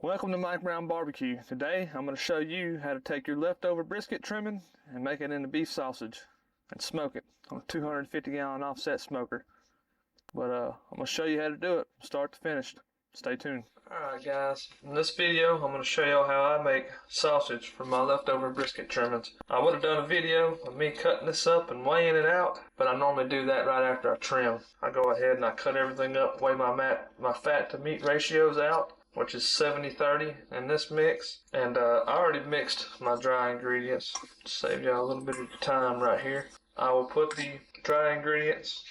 Welcome to Mike Brown Barbecue. Today I'm going to show you how to take your leftover brisket trimming and make it into beef sausage and smoke it on a 250-gallon offset smoker. But I'm going to show you how to do it start to finish. Stay tuned. Alright guys, in this video I'm going to show y'all how I make sausage from my leftover brisket trimmings. I would have done a video of me cutting this up and weighing it out, but I normally do that right after I trim. I go ahead and I cut everything up, weigh my fat to meat ratios out, which is 70-30 in this mix. And I already mixed my dry ingredients to save y'all a little bit of time right here. I will put the dry ingredients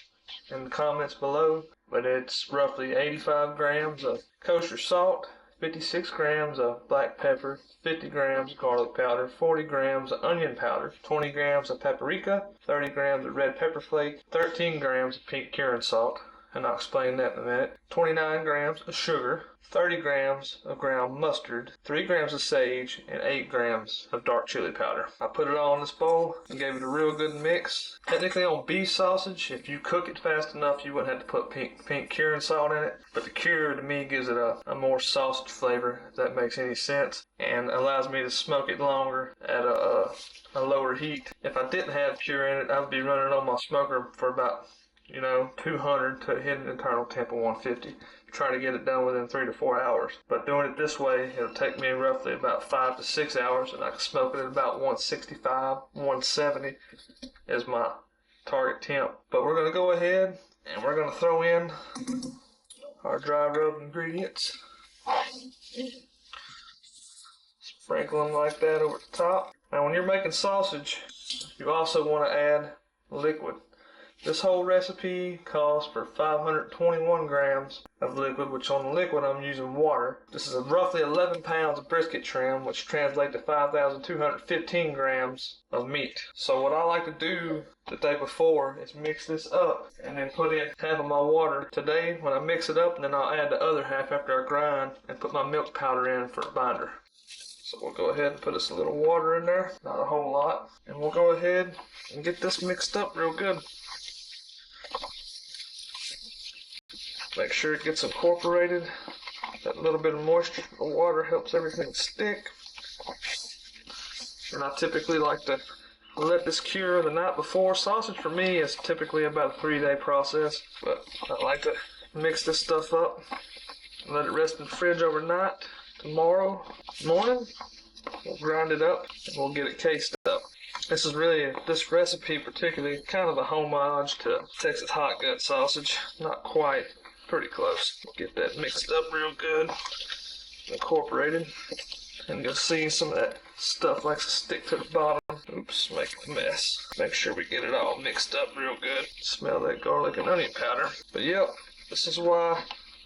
in the comments below, but it's roughly 85 grams of kosher salt, 56 grams of black pepper, 50 grams of garlic powder, 40 grams of onion powder, 20 grams of paprika, 30 grams of red pepper flake, 13 grams of pink curing salt, and I'll explain that in a minute, 29 grams of sugar, 30 grams of ground mustard, 3 grams of sage, and 8 grams of dark chili powder. I put it all in this bowl and gave it a real good mix. Technically on beef sausage, if you cook it fast enough, you wouldn't have to put pink curing salt in it. But the cure to me gives it a more sausage flavor, if that makes any sense, and allows me to smoke it longer at a lower heat. If I didn't have cure in it, I would be running on my smoker for about 200 to hit an internal temp of 150. Try to get it done within 3 to 4 hours. But doing it this way, it'll take me roughly about 5 to 6 hours, and I can smoke it at about 165, 170 is my target temp. But we're going to go ahead and we're going to throw in our dry rub ingredients. Sprinkle them like that over the top. Now when you're making sausage, you also want to add liquid. This whole recipe calls for 521 grams of liquid, which on the liquid I'm using water. This is roughly 11 pounds of brisket trim, which translates to 5,215 grams of meat. So what I like to do the day before is mix this up and then put in half of my water today when I mix it up, and then I'll add the other half after I grind and put my milk powder in for a binder. So we'll go ahead and put us a little water in there, not a whole lot, and we'll go ahead and get this mixed up real good. Make sure it gets incorporated. That little bit of moisture from the water helps everything stick. And I typically like to let this cure the night before. Sausage for me is typically about a 3-day process, but I like to mix this stuff up and let it rest in the fridge overnight. Tomorrow morning, we'll grind it up and we'll get it cased up. This recipe particularly, kind of a homage to Texas hot gut sausage. Not quite, pretty close. We'll get that mixed up real good, incorporated, and you'll see some of that stuff likes to stick to the bottom. Oops, make a mess. Make sure we get it all mixed up real good. Smell that garlic and onion powder. But yep, this is why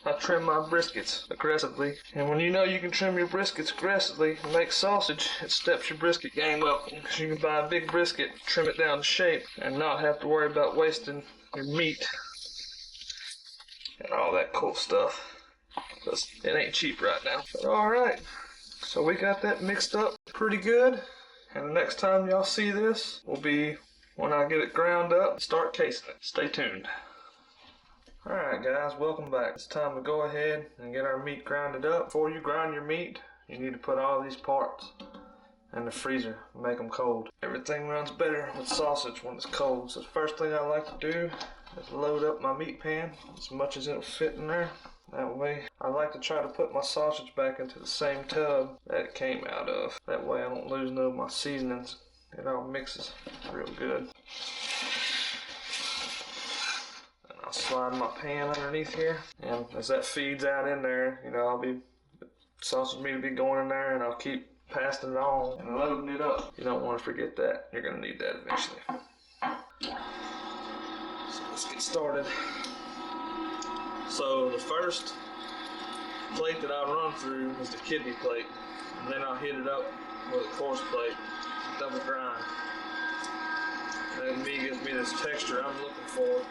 I trim my briskets aggressively. And when you know you can trim your briskets aggressively and make sausage, it steps your brisket game up, because you can buy a big brisket, trim it down to shape, and not have to worry about wasting your meat and all that cool stuff, because it ain't cheap right now. But alright, so we got that mixed up pretty good, and the next time y'all see this will be when I get it ground up and start casing it. Stay tuned. Alright guys, welcome back. It's time to go ahead and get our meat grinded up. Before you grind your meat, you need to put all these parts in the freezer and make them cold. Everything runs better with sausage when it's cold. So the first thing I like to do is load up my meat pan as much as it'll fit in there. That way, I like to try to put my sausage back into the same tub that it came out of. That way I don't lose none of my seasonings. It all mixes real good. I'll slide my pan underneath here, and as that feeds out in there, sausage meat will be going in there, and I'll keep passing it on and loading it up. You don't want to forget that. You're going to need that eventually. So let's get started. So the first plate that I run through is the kidney plate, and then I'll hit it up with a coarse plate, double grind. That to me gives me this texture I'm looking for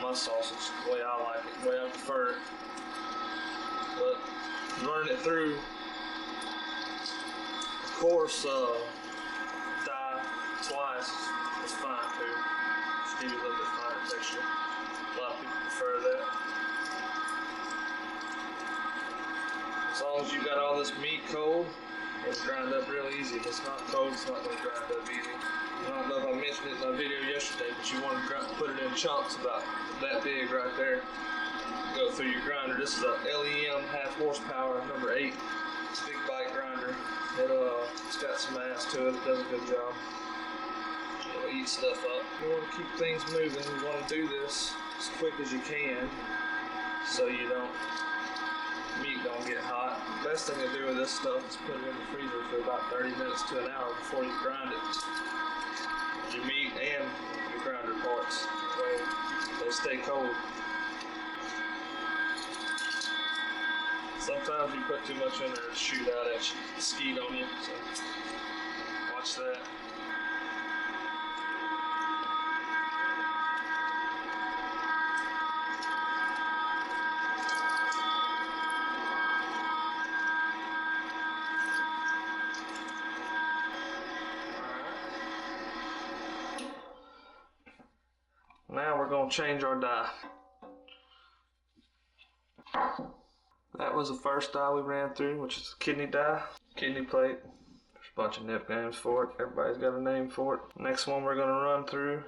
my sausage, the way I like it, the way I prefer it. But running it through coarse dye twice is fine too. Just give you a little bit finer texture. A lot of people prefer that. As long as you got all this meat cold, it'll grind up real easy. If it's not cold, it's not going to grind up easy. I don't know if I mentioned it in my video yesterday, but you want to put it in chunks about that big right there. Go through your grinder. This is a LEM half horsepower number 8. It's a big bike grinder. It's got some ass to it. It does a good job. It'll eat stuff up. You want to keep things moving. You want to do this as quick as you can, so you meat don't get hot. The best thing to do with this stuff is put it in the freezer for about 30 minutes to an hour before you grind it. Your meat and your grinder parts. That way they stay cold. Sometimes you put too much in there, it'll shoot out at you, skeet on you, so watch that. Now we're going to change our dye. That was the first dye we ran through, which is kidney dye, kidney plate. There's a bunch of nicknames for it. Everybody's got a name for it. Next one we're going to run through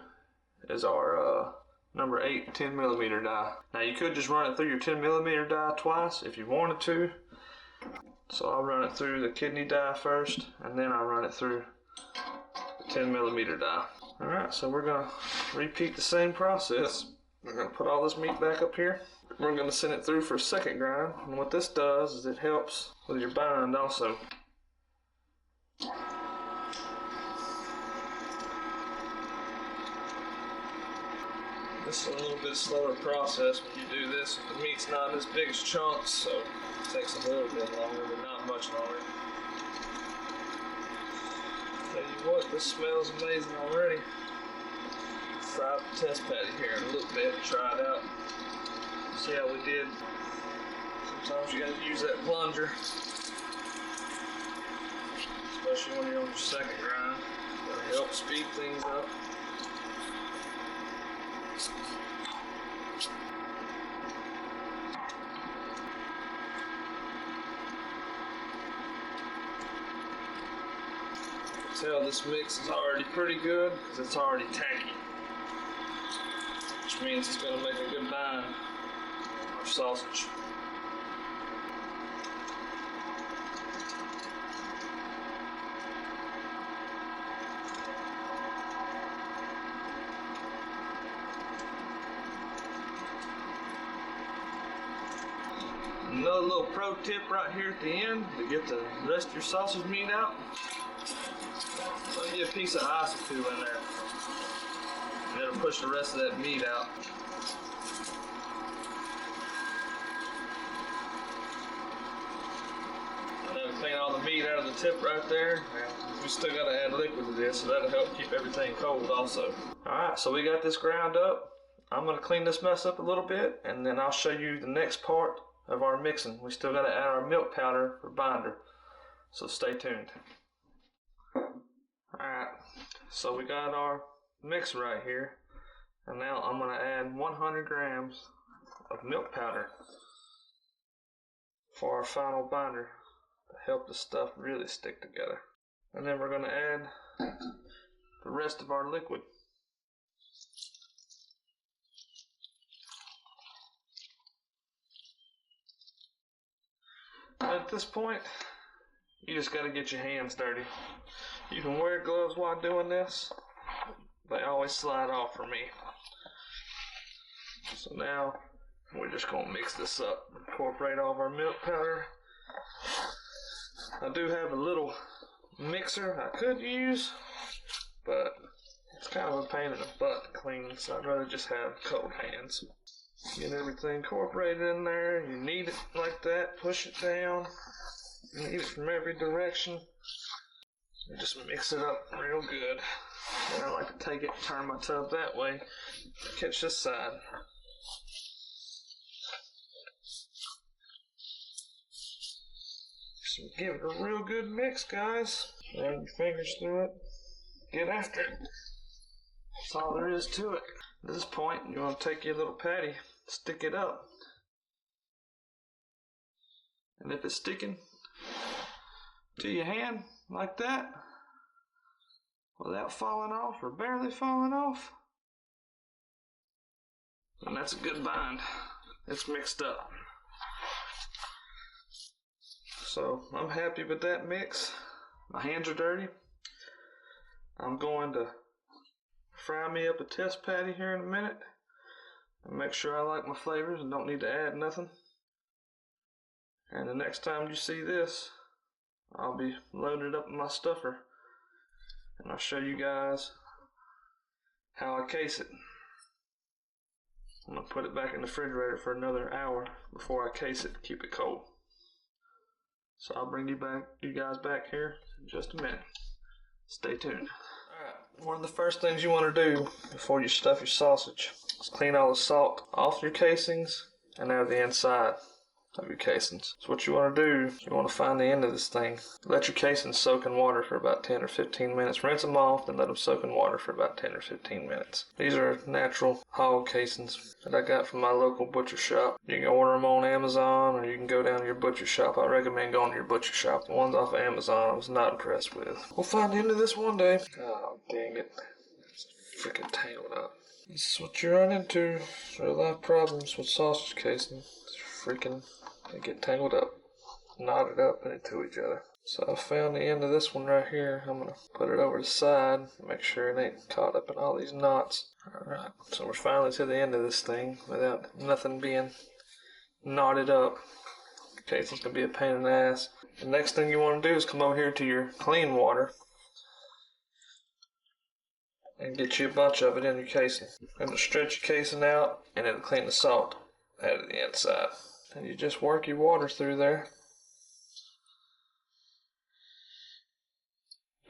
is our number 8 10mm dye. Now you could just run it through your 10mm dye twice if you wanted to. So I'll run it through the kidney dye first, and then I'll run it through the 10mm dye. Alright, so we're going to repeat the same process. We're going to put all this meat back up here. We're going to send it through for a second grind, and what this does is it helps with your bind also. This is a little bit slower process when you do this. The meat's not as big as chunks, so it takes a little bit longer, but not much longer. Tell you what, this smells amazing already. Fry up the test patty here in a little bit, try it out. See how we did. Sometimes you gotta use that plunger, especially when you're on your second grind. It'll help speed things up. Tell this mix is already pretty good because it's already tacky, which means it's going to make a good bind on our sausage. Another little pro tip right here at the end to get the rest of your sausage meat out. Put you a piece of ice or two in there, and it'll push the rest of that meat out. And then clean all the meat out of the tip right there. We still got to add liquid to this, so that'll help keep everything cold also. Alright, so we got this ground up. I'm going to clean this mess up a little bit, and then I'll show you the next part of our mixing. We still got to add our milk powder for binder, so stay tuned. Alright, so we got our mix right here, and now I'm going to add 100 grams of milk powder for our final binder to help the stuff really stick together. And then we're going to add the rest of our liquid. And at this point, you just got to get your hands dirty. You can wear gloves while doing this. They always slide off for me. So now we're just going to mix this up. Incorporate all of our milk powder. I do have a little mixer I could use, but it's kind of a pain in the butt to clean, so I'd rather just have cold hands. Get everything incorporated in there. You knead it like that. Push it down. Knead it from every direction. And just mix it up real good. Then I like to take it, turn my tub that way, catch this side. So give it a real good mix, guys. Run your fingers through it. Get after it. That's all there is to it. At this point, you want to take your little patty, stick it up, And if it's sticking to your hand like that, without falling off or barely falling off, and that's a good bind. It's mixed up. So I'm happy with that mix. My hands are dirty. I'm going to fry me up a test patty here in a minute and make sure I like my flavors and don't need to add nothing. And the next time you see this, I'll be loaded up in my stuffer and I'll show you guys how I case it. I'm going to put it back in the refrigerator for another hour before I case it to keep it cold. So I'll bring you guys back here in just a minute. Stay tuned. Alright, one of the first things you want to do before you stuff your sausage is clean all the salt off your casings and out of the inside of your casings. So what you want to do, you want to find the end of this thing. Let your casings soak in water for about 10 or 15 minutes. Rinse them off, then let them soak in water for about 10 or 15 minutes. These are natural hog casings that I got from my local butcher shop. You can order them on Amazon or you can go down to your butcher shop. I recommend going to your butcher shop. The ones off of Amazon I was not impressed with. We'll find the end of this one day. Oh, dang it. It's freaking tangled up. This is what you run into. Real life problems with sausage casing. It's freaking, they get tangled up, knotted up into each other. So I found the end of this one right here. I'm going to put it over the side, make sure it ain't caught up in all these knots. Alright, so we're finally to the end of this thing without nothing being knotted up. The casing's going to be a pain in the ass. The next thing you want to do is come over here to your clean water and get you a bunch of it in your casing. It'll stretch your casing out and it'll clean the salt out of the inside. And you just work your water through there.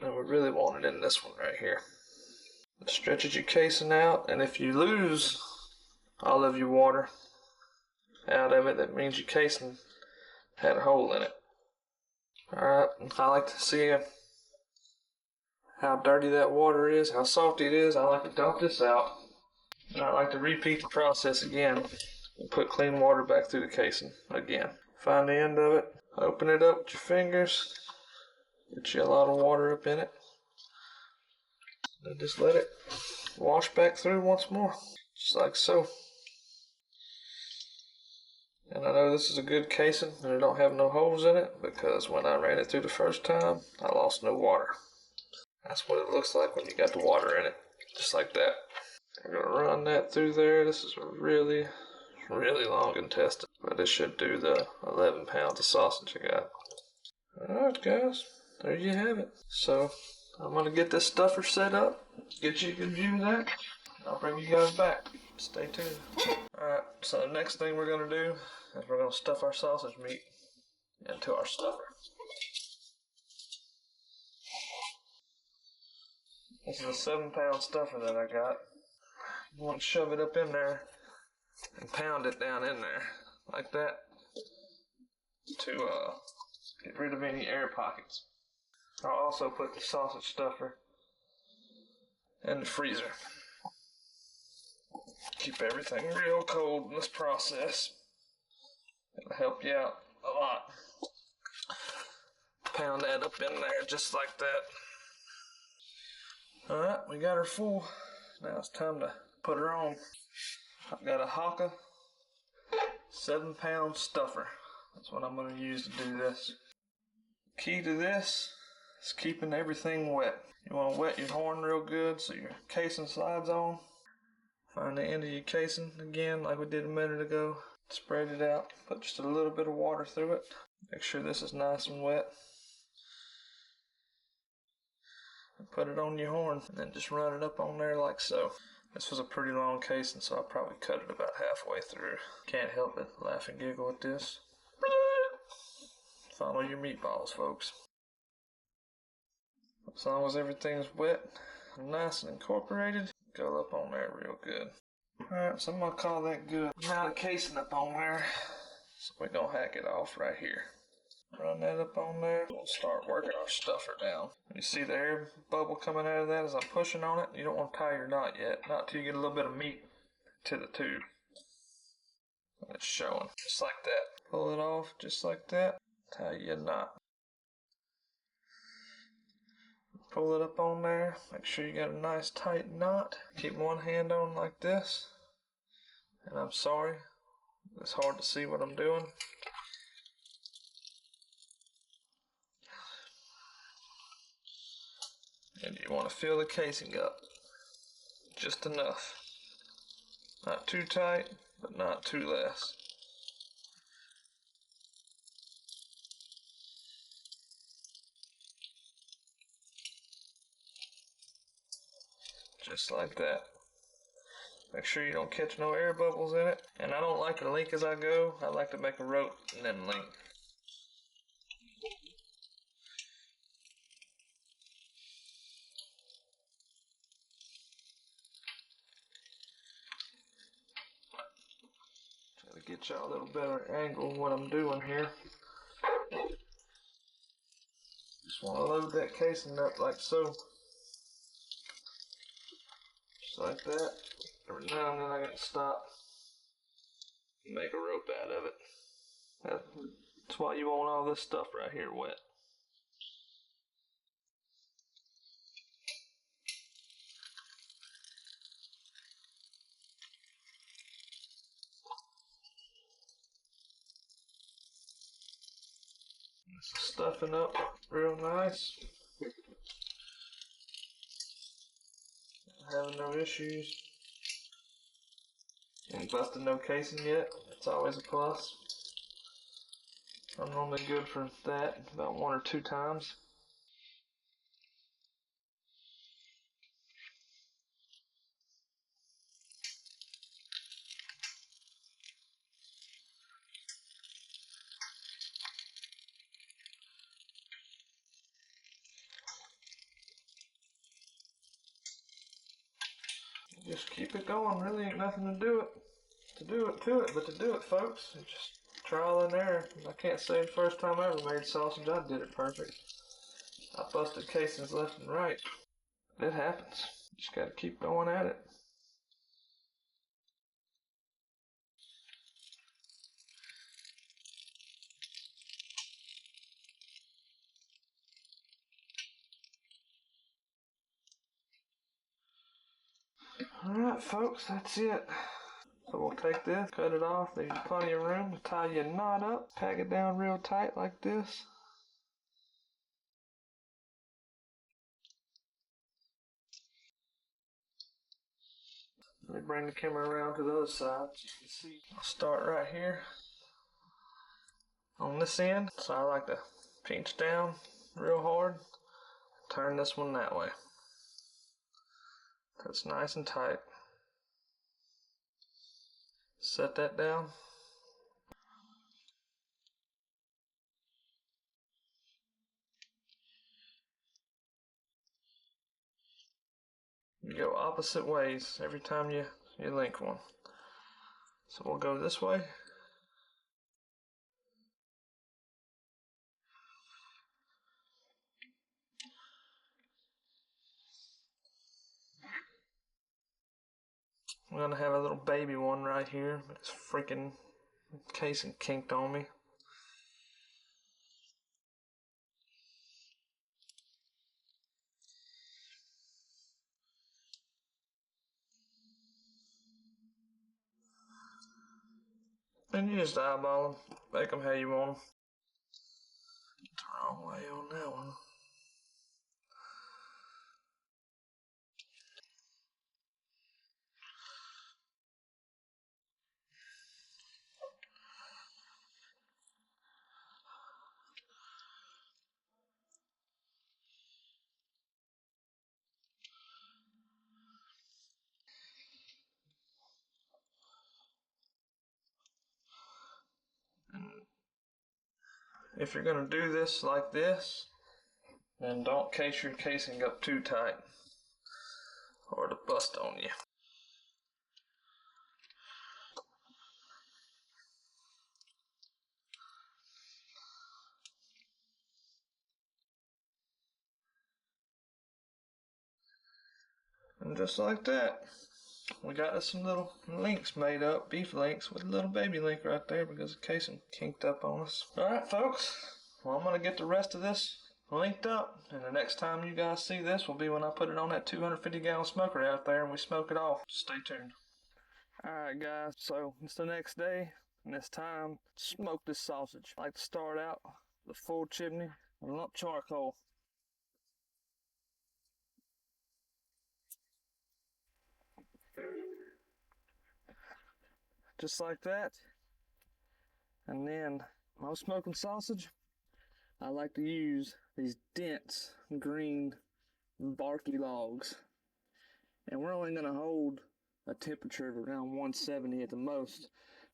And we really want it in this one right here. It stretches your casing out, and if you lose all of your water out of it, that means your casing had a hole in it. Alright, I like to see how dirty that water is, how salty it is. I like to dump this out, and I like to repeat the process again and put clean water back through the casing again. Find the end of it, open it up with your fingers, get you a lot of water up in it, and just let it wash back through once more, just like so. And I know this is a good casing and it don't have no holes in it because when I ran it through the first time, I lost no water. That's what it looks like when you got the water in it, just like that. I'm going to run that through there. This is really, really long and tested, but it should do the 11 pounds of sausage I got. Alright guys, there you have it. So I'm going to get this stuffer set up, get you a good view of that. I'll bring you guys back. Stay tuned. Alright, so the next thing we're going to do is we're going to stuff our sausage meat into our stuffer. This is a 7-pound stuffer that I got. You want to shove it up in there and pound it down in there like that to get rid of any air pockets. I'll also put the sausage stuffer in the freezer. Keep everything real cold in this process. It'll help you out a lot. Pound that up in there just like that. Alright, we got her full. Now it's time to put her on. I've got a Haka 7-pound stuffer. That's what I'm going to use to do this. Key to this is keeping everything wet. You want to wet your horn real good so your casing slides on. Find the end of your casing again like we did a minute ago. Spread it out. Put just a little bit of water through it. Make sure this is nice and wet. And put it on your horn and then just run it up on there like so. This was a pretty long casing, so I probably cut it about halfway through. Can't help but laugh and giggle at this. Follow your meatballs, folks. As long as everything's wet and nice and incorporated, go up on there real good. Alright, so I'm going to call that good. Now the casing up on there, so we're going to hack it off right here. Run that up on there. We'll start working our stuffer down. You see the air bubble coming out of that as I'm pushing on it? You don't want to tie your knot yet. Not till you get a little bit of meat to the tube. And it's showing, just like that. Pull it off, just like that. tie you a knot. Pull it up on there. Make sure you got a nice tight knot. Keep one hand on like this. And I'm sorry, it's hard to see what I'm doing. And you want to fill the casing up. Just enough. Not too tight, but not too less. Just like that. Make sure you don't catch no air bubbles in it. And I don't like to link as I go. I like to make a rope and then link. Try to get y'all a little better angle of what I'm doing here. Just want to load that casing up like so. Just like that. Every now and then I got to stop and make a rope out of it. That's why you want all this stuff right here wet. This is stuffing up real nice. Having no issues. Ain't busted no casing yet. It's always a plus. I'm normally good for that about 1 or 2 times. Just keep it going. Really ain't nothing to do it, but to do it, folks. It's just trial and error. I can't say the first time I ever made sausage I did it perfect. I busted casings left and right. It happens. Just gotta keep going at it. Alright, folks, that's it. So we'll take this, cut it off, leave you plenty of room to tie your knot up, pack it down real tight like this. Let me bring the camera around to the other side so you can see. I'll start right here on this end. So I like to pinch down real hard, turn this one that way. That's nice and tight. Set that down. You go opposite ways every time you link one. So we'll go this way. I'm gonna have a little baby one right here, but it's freaking casing kinked on me. And you just eyeball them, make them how you want them. The wrong way on that one. If you're going to do this like this, then don't case your casing up too tight or it'll bust on you. And just like that, we got us some little links made up, beef links with a little baby link right there because the casing kinked up on us. Alright folks, Well, I'm going to get the rest of this linked up, and the next time you guys see this will be when I put it on that 250-gallon smoker out there and we smoke it off. Stay tuned. Alright guys, so it's the next day, and it's time to smoke this sausage. I like to start out with a full chimney and a lump charcoal. Just like that. And then, when I'm smoking sausage, I like to use these dense, green, barky logs. And we're only going to hold a temperature of around 170 at the most,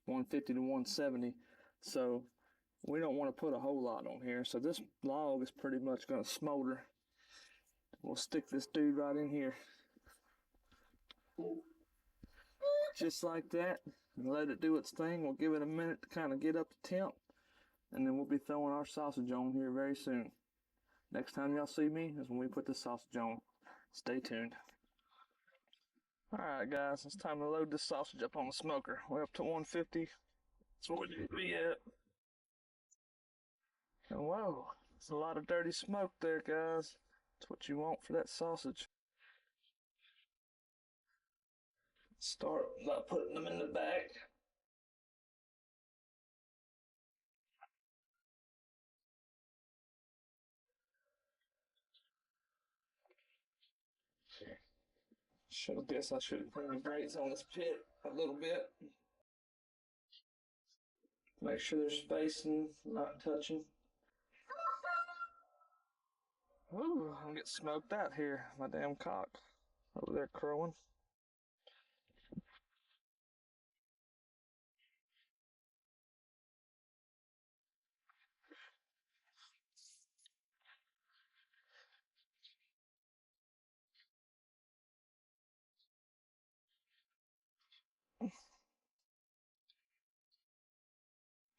150 to 170. So we don't want to put a whole lot on here. So this log is pretty much going to smolder. We'll stick this dude right in here. Just like that. And let it do its thing. We'll give it a minute to kind of get up to temp. And then we'll be throwing our sausage on here very soon. Next time y'all see me is when we put the sausage on. Stay tuned. Alright guys, it's time to load this sausage up on the smoker. We're up to 150. That's where we need to be at. And whoa, it's a lot of dirty smoke there guys. That's what you want for that sausage. Start by putting them in the back. I should have put the grates on this pit a little bit. Make sure they're spacing, not touching. Ooh, I'm getting smoked out here. My damn cock over there crowing.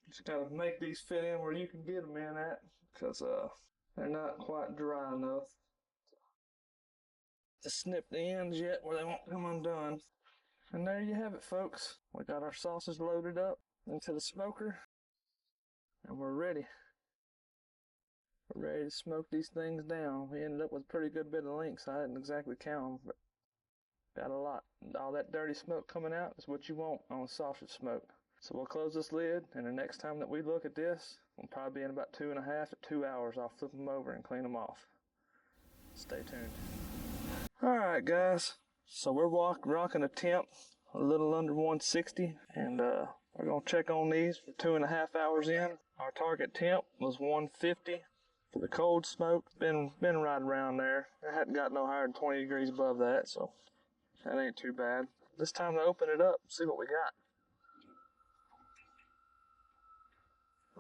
Just gotta make these fit in where you can get them in at, because they're not quite dry enough to snip the ends yet where they won't come undone. And there you have it folks. We got our sausage loaded up into the smoker and we're ready. We're ready to smoke these things down. We ended up with a pretty good bit of links. I didn't exactly count them, but got a lot. All that dirty smoke coming out is what you want on sausage smoke. So we'll close this lid, and the next time that we look at this, we'll probably be in about 2.5 to 2 hours. I'll flip them over and clean them off. Stay tuned. Alright guys, so we're rocking a temp a little under 160, and we're going to check on these for 2.5 hours in. Our target temp was 150 for the cold smoke. Been right around there. I hadn't got no higher than 20 degrees above that, so that ain't too bad. It's time to open it up and see what we got.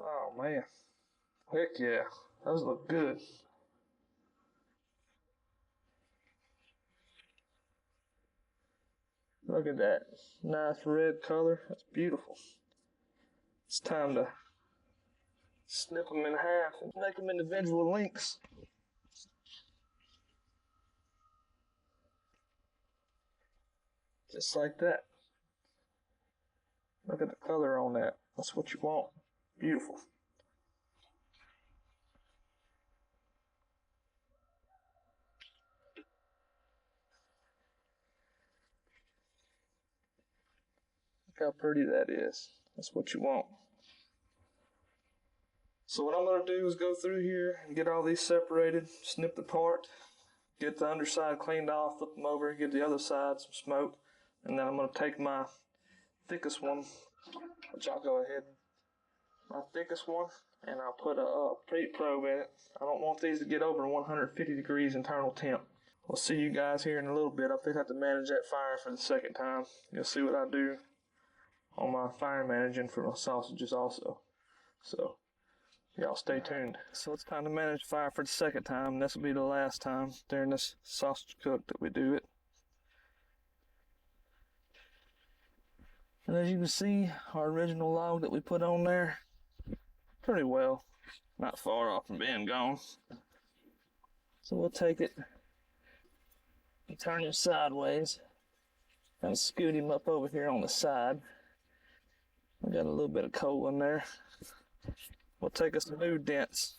Oh man, heck yeah, those look good. Look at that, nice red color, that's beautiful. It's time to snip them in half and make them individual links. Just like that. Look at the color on that, that's what you want. Beautiful. Look how pretty that is. That's what you want. So what I'm going to do is go through here and get all these separated, snip the part, get the underside cleaned off, flip them over, give the other side some smoke, and then I'm going to take my thickest one, which I'll go ahead, my thickest one, and I'll put a preheat probe in it. I don't want these to get over 150 degrees internal temp. We'll see you guys here in a little bit. I think I have to manage that fire for the second time. You'll see what I do on my fire managing for my sausages also. So y'all stay tuned. So it's time to manage fire for the second time. This will be the last time during this sausage cook that we do it. And as you can see, our original log that we put on there, pretty well, not far off from being gone. So we'll take it and turn him sideways and scoot him up over here on the side. We got a little bit of coal in there. We'll take us some new dents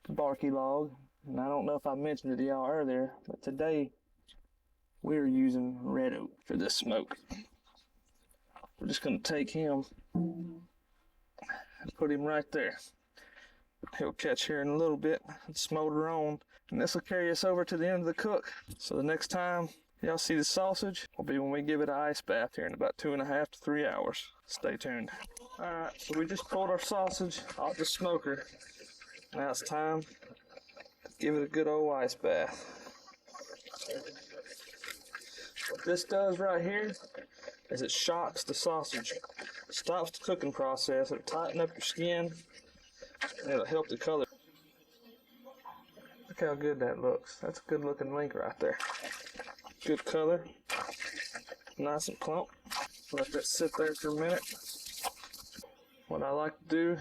the barky log. And I don't know if I mentioned it to y'all earlier, but today we're using red oak for this smoke. We're just going to take him and put him right there. He'll catch here in a little bit and smolder on. And this will carry us over to the end of the cook. So the next time y'all see the sausage will be when we give it an ice bath here in about 2.5 to 3 hours. Stay tuned. Alright, so we just pulled our sausage off the smoker. Now it's time to give it a good old ice bath. What this does right here is it shocks the sausage. It stops the cooking process. It'll tighten up your skin. And it'll help the color. Look how good that looks. That's a good looking link right there. Good color. Nice and plump. Let that sit there for a minute. What I like to do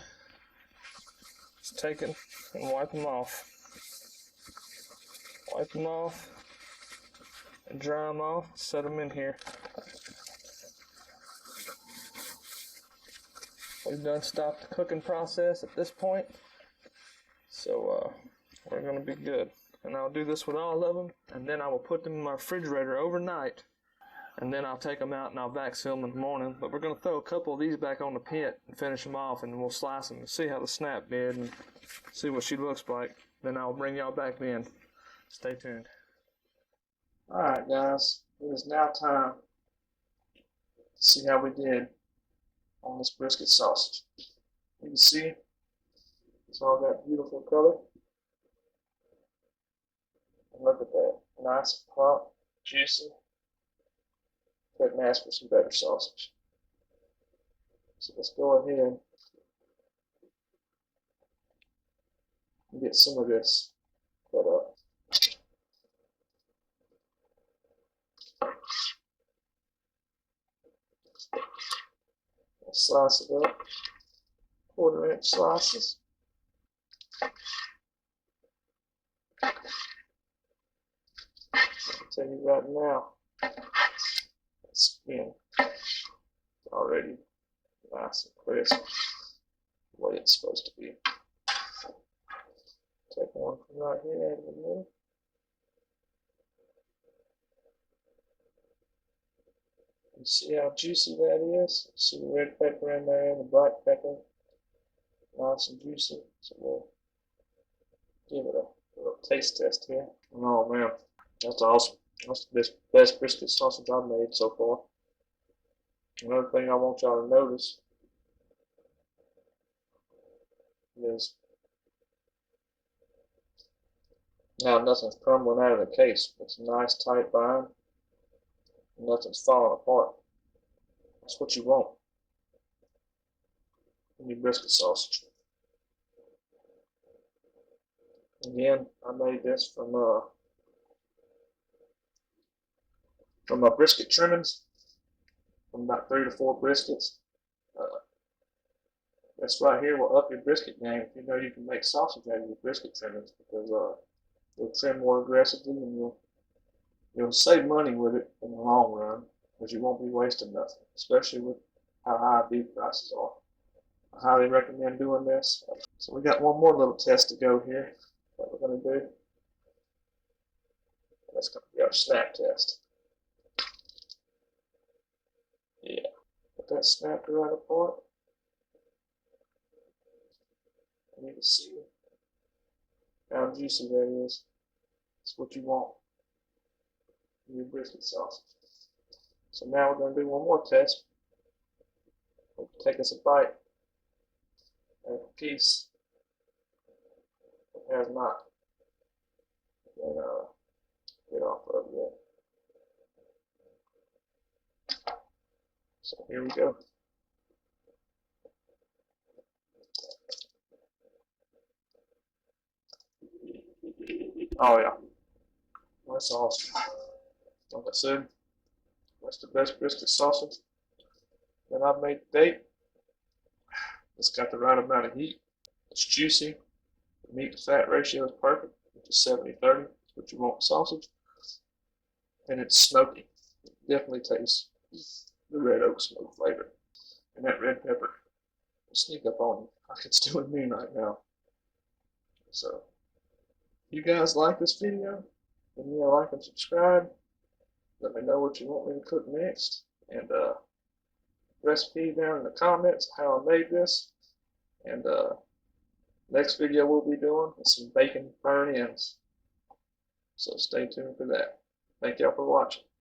is take it and wipe them off. Wipe them off and dry them off. Set them in here. We've done stopped the cooking process at this point. So we're going to be good. And I'll do this with all of them. And then I will put them in my refrigerator overnight. And then I'll take them out and I'll vac seal them in the morning. But we're going to throw a couple of these back on the pit and finish them off. And we'll slice them and see how the snap did and see what she looks like. Then I'll bring y'all back in. Stay tuned. Alright guys, it is now time to see how we did on this brisket sausage. You can see it's all that beautiful color. And look at that. Nice, plump, juicy. Couldn't ask for some better sausage. So let's go ahead and get some of this cut up. Slice it up, 1/4 inch slices. I'll tell you right now, that skin is already nice and crisp, the way it's supposed to be. Take one from right here out of the middle. You see how juicy that is? See the red pepper in there and the black pepper. Nice and juicy. So we'll give it a little taste test here. Oh man, that's awesome. That's the best brisket sausage I've made so far. Another thing I want y'all to notice is now nothing's crumbling out of the case. It's a nice tight bind. Nothing's falling apart. That's what you want in your brisket sausage. Again, I made this from my brisket trimmings, from about 3 to 4 briskets. This right here will up your brisket game if you know you can make sausage out of your brisket trimmings, because you'll trim more aggressively and you'll save money with it in the long run, because you won't be wasting nothing, especially with how high beef prices are. I highly recommend doing this. So we got one more little test to go here that we're going to do. That's going to be our snap test. Yeah, put that snapper right apart. And you can see how juicy that is. That's what you want in your brisket sausage. So now we're going to do one more test. We'll take us a bite of a piece that has not been get off of yet. So here we go. Oh yeah, that's awesome. Like I said, that's the best brisket sausage that I've made to date. It's got the right amount of heat. It's juicy. The meat to fat ratio is perfect, which is 70-30. That's what you want in sausage. And it's smoky. It definitely tastes the red oak smoke flavor. And that red pepper will sneak up on you like it's doing me right now. So you guys like this video, give me a like and subscribe. Let me know what you want me to cook next, and recipe down in the comments how I made this. And next video we'll be doing is some bacon burn ends. So stay tuned for that. Thank y'all for watching.